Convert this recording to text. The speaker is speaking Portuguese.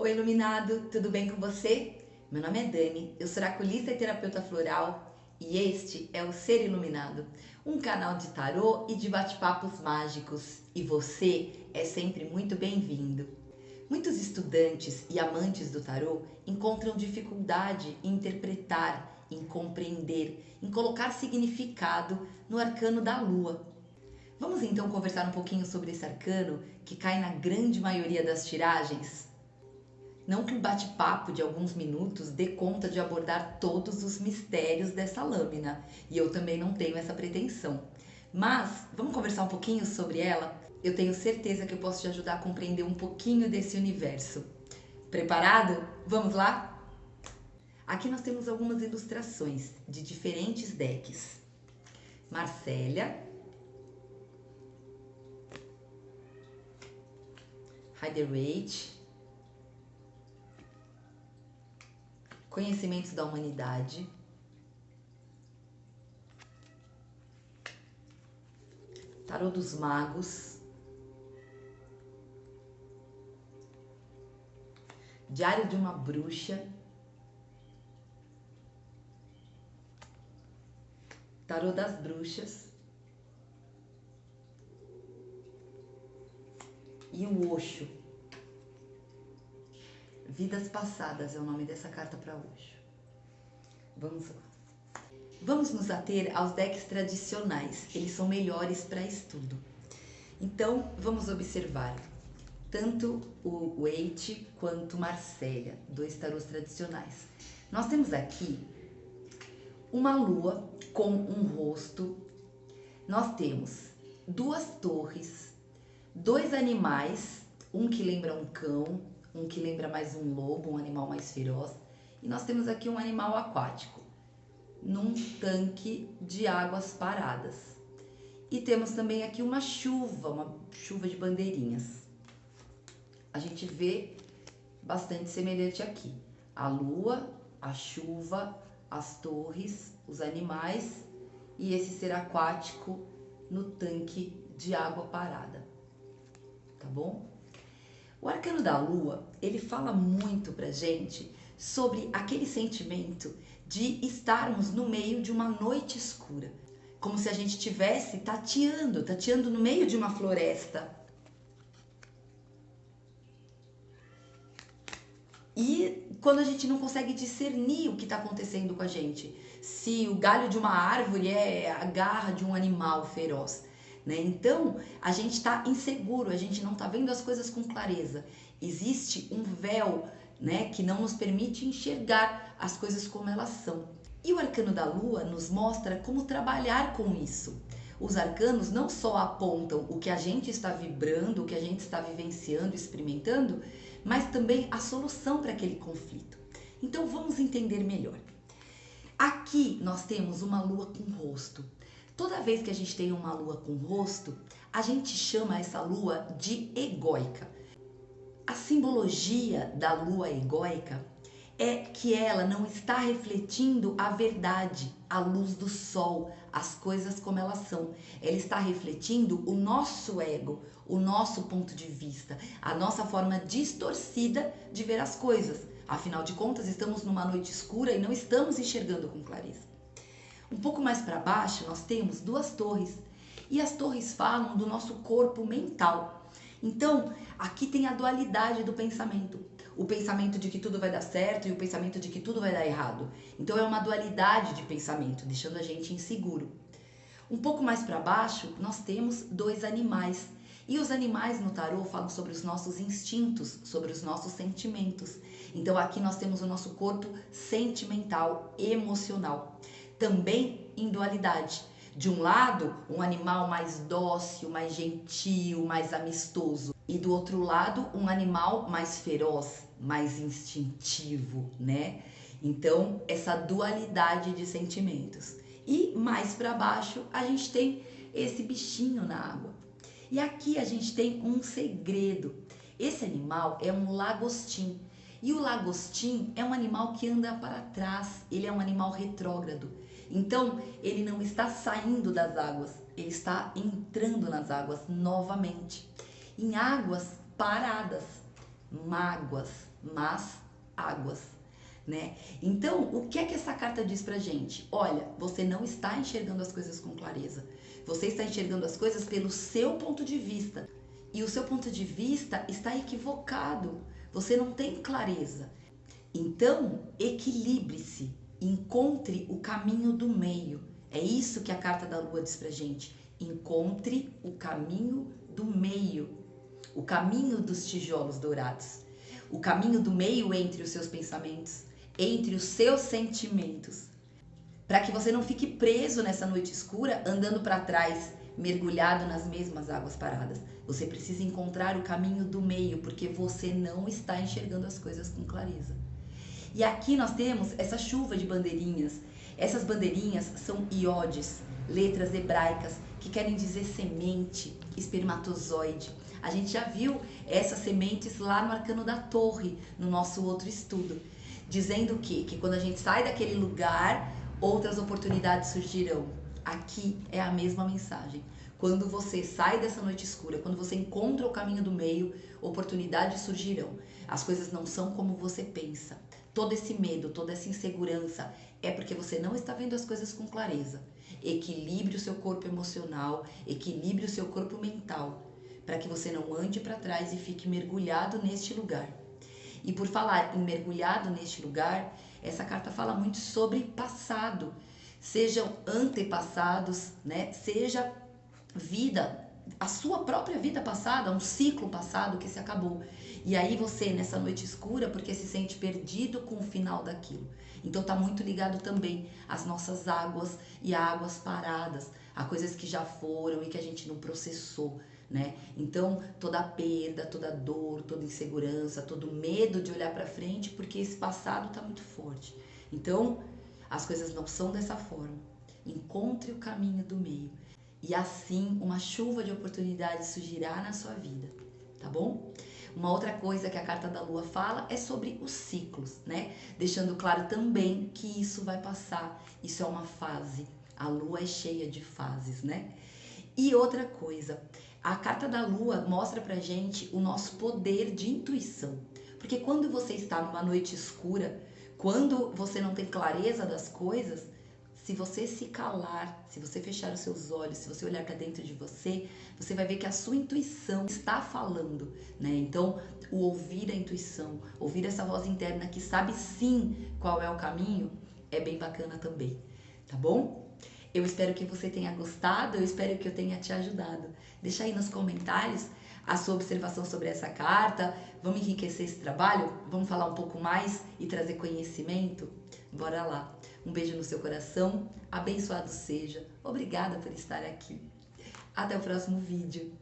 Oi, iluminado, tudo bem com você? Meu nome é Dani, eu sou oraculista e terapeuta floral e este é o Ser Iluminado, um canal de tarô e de bate-papos mágicos. E você é sempre muito bem-vindo. Muitos estudantes e amantes do tarô encontram dificuldade em interpretar, em compreender, em colocar significado no arcano da lua. Vamos então conversar um pouquinho sobre esse arcano que cai na grande maioria das tiragens? Não que um bate-papo de alguns minutos dê conta de abordar todos os mistérios dessa lâmina, e eu também não tenho essa pretensão. Mas vamos conversar um pouquinho sobre ela? Eu tenho certeza que eu posso te ajudar a compreender um pouquinho desse universo. Preparado? Vamos lá? Aqui nós temos algumas ilustrações de diferentes decks. Marcélia, Rider-Waite, Conhecimentos da Humanidade, Tarô dos Magos, Diário de uma Bruxa, Tarô das Bruxas e o Osho. Vidas Passadas é o nome dessa carta para Osho. Vamos lá. Vamos nos ater aos decks tradicionais, eles são melhores para estudo. Então, vamos observar tanto o Waite quanto Marcélia, dois tarôs tradicionais. Nós temos aqui uma lua com um rosto, nós temos duas torres, dois animais, um que lembra um cão, um que lembra mais um lobo, um animal mais feroz, e nós temos aqui um animal aquático, num tanque de águas paradas. E temos também aqui uma chuva de bandeirinhas. A gente vê bastante semelhante aqui. A lua, a chuva, as torres, os animais e esse ser aquático no tanque de água parada. Tá bom? O arcano da lua, ele fala muito pra gente sobre aquele sentimento de estarmos no meio de uma noite escura. Como se a gente estivesse tateando no meio de uma floresta. E quando a gente não consegue discernir o que está acontecendo com a gente, se o galho de uma árvore é a garra de um animal feroz, né? Então a gente está inseguro, a gente não está vendo as coisas com clareza. Existe um véu, né, que não nos permite enxergar as coisas como elas são. E o arcano da lua nos mostra como trabalhar com isso. Os arcanos não só apontam o que a gente está vibrando, o que a gente está vivenciando, experimentando, mas também a solução para aquele conflito. Então vamos entender melhor. Aqui nós temos uma lua com rosto. Toda vez que a gente tem uma lua com rosto, a gente chama essa lua de egóica. A simbologia da lua egóica é que ela não está refletindo a verdade, a luz do sol, as coisas como elas são. Ela está refletindo o nosso ego, o nosso ponto de vista, a nossa forma distorcida de ver as coisas. Afinal de contas, estamos numa noite escura e não estamos enxergando com clareza. Um pouco mais para baixo, nós temos duas torres. E as torres falam do nosso corpo mental. Então, aqui tem a dualidade do pensamento. O pensamento de que tudo vai dar certo e o pensamento de que tudo vai dar errado. Então é uma dualidade de pensamento, deixando a gente inseguro. Um pouco mais para baixo, nós temos dois animais. E os animais no tarô falam sobre os nossos instintos, sobre os nossos sentimentos. Então aqui nós temos o nosso corpo sentimental, emocional. Também em dualidade. De um lado, um animal mais dócil, mais gentil, mais amistoso. E do outro lado, um animal mais feroz, mais instintivo, né? Então, essa dualidade de sentimentos. E mais para baixo, a gente tem esse bichinho na água. E aqui a gente tem um segredo. Esse animal é um lagostim. E o lagostim é um animal que anda para trás, ele é um animal retrógrado. Então, ele não está saindo das águas, ele está entrando nas águas novamente. Em águas paradas. mágoas, más águas, né? Então, o que é que essa carta diz pra gente? Olha, você não está enxergando as coisas com clareza. Você está enxergando as coisas pelo seu ponto de vista. E o seu ponto de vista está equivocado. Você não tem clareza. Então, equilibre-se, encontre o caminho do meio. É isso que a carta da Lua diz pra gente. Encontre o caminho do meio, o caminho dos tijolos dourados, o caminho do meio entre os seus pensamentos, entre os seus sentimentos, para que você não fique preso nessa noite escura, andando para trás, mergulhado nas mesmas águas paradas. Você precisa encontrar o caminho do meio, porque você não está enxergando as coisas com clareza. E aqui nós temos essa chuva de bandeirinhas. Essas bandeirinhas são iodes, letras hebraicas que querem dizer semente, espermatozoide. A gente já viu essas sementes lá no Arcano da Torre, no nosso outro estudo, dizendo que quando a gente sai daquele lugar, outras oportunidades surgirão. Aqui é a mesma mensagem. Quando você sai dessa noite escura, quando você encontra o caminho do meio, oportunidades surgirão. As coisas não são como você pensa. Todo esse medo, toda essa insegurança é porque você não está vendo as coisas com clareza. Equilibre o seu corpo emocional, equilibre o seu corpo mental, para que você não ande para trás e fique mergulhado neste lugar. E por falar em mergulhado neste lugar, essa carta fala muito sobre passado, sejam antepassados, né? Seja vida, a sua própria vida passada, um ciclo passado que se acabou. E aí você, nessa noite escura, porque se sente perdido com o final daquilo. Então tá muito ligado também às nossas águas e a águas paradas, a coisas que já foram e que a gente não processou, né? Então, toda a perda, toda a dor, toda a insegurança, todo o medo de olhar para frente, porque esse passado tá muito forte. Então, as coisas não são dessa forma. Encontre o caminho do meio. E assim, uma chuva de oportunidades surgirá na sua vida, tá bom? Uma outra coisa que a carta da Lua fala é sobre os ciclos, né? Deixando claro também que isso vai passar, isso é uma fase. A Lua é cheia de fases, né? E outra coisa, a carta da Lua mostra pra gente o nosso poder de intuição. Porque quando você está numa noite escura, quando você não tem clareza das coisas, se você se calar, se você fechar os seus olhos, se você olhar para dentro de você, você vai ver que a sua intuição está falando, né? Então, o ouvir a intuição, ouvir essa voz interna que sabe sim qual é o caminho, é bem bacana também, tá bom? Eu espero que você tenha gostado, eu espero que eu tenha te ajudado. Deixa aí nos comentários a sua observação sobre essa carta. Vamos enriquecer esse trabalho? Vamos falar um pouco mais e trazer conhecimento? Bora lá. Um beijo no seu coração, abençoado seja. Obrigada por estar aqui. Até o próximo vídeo.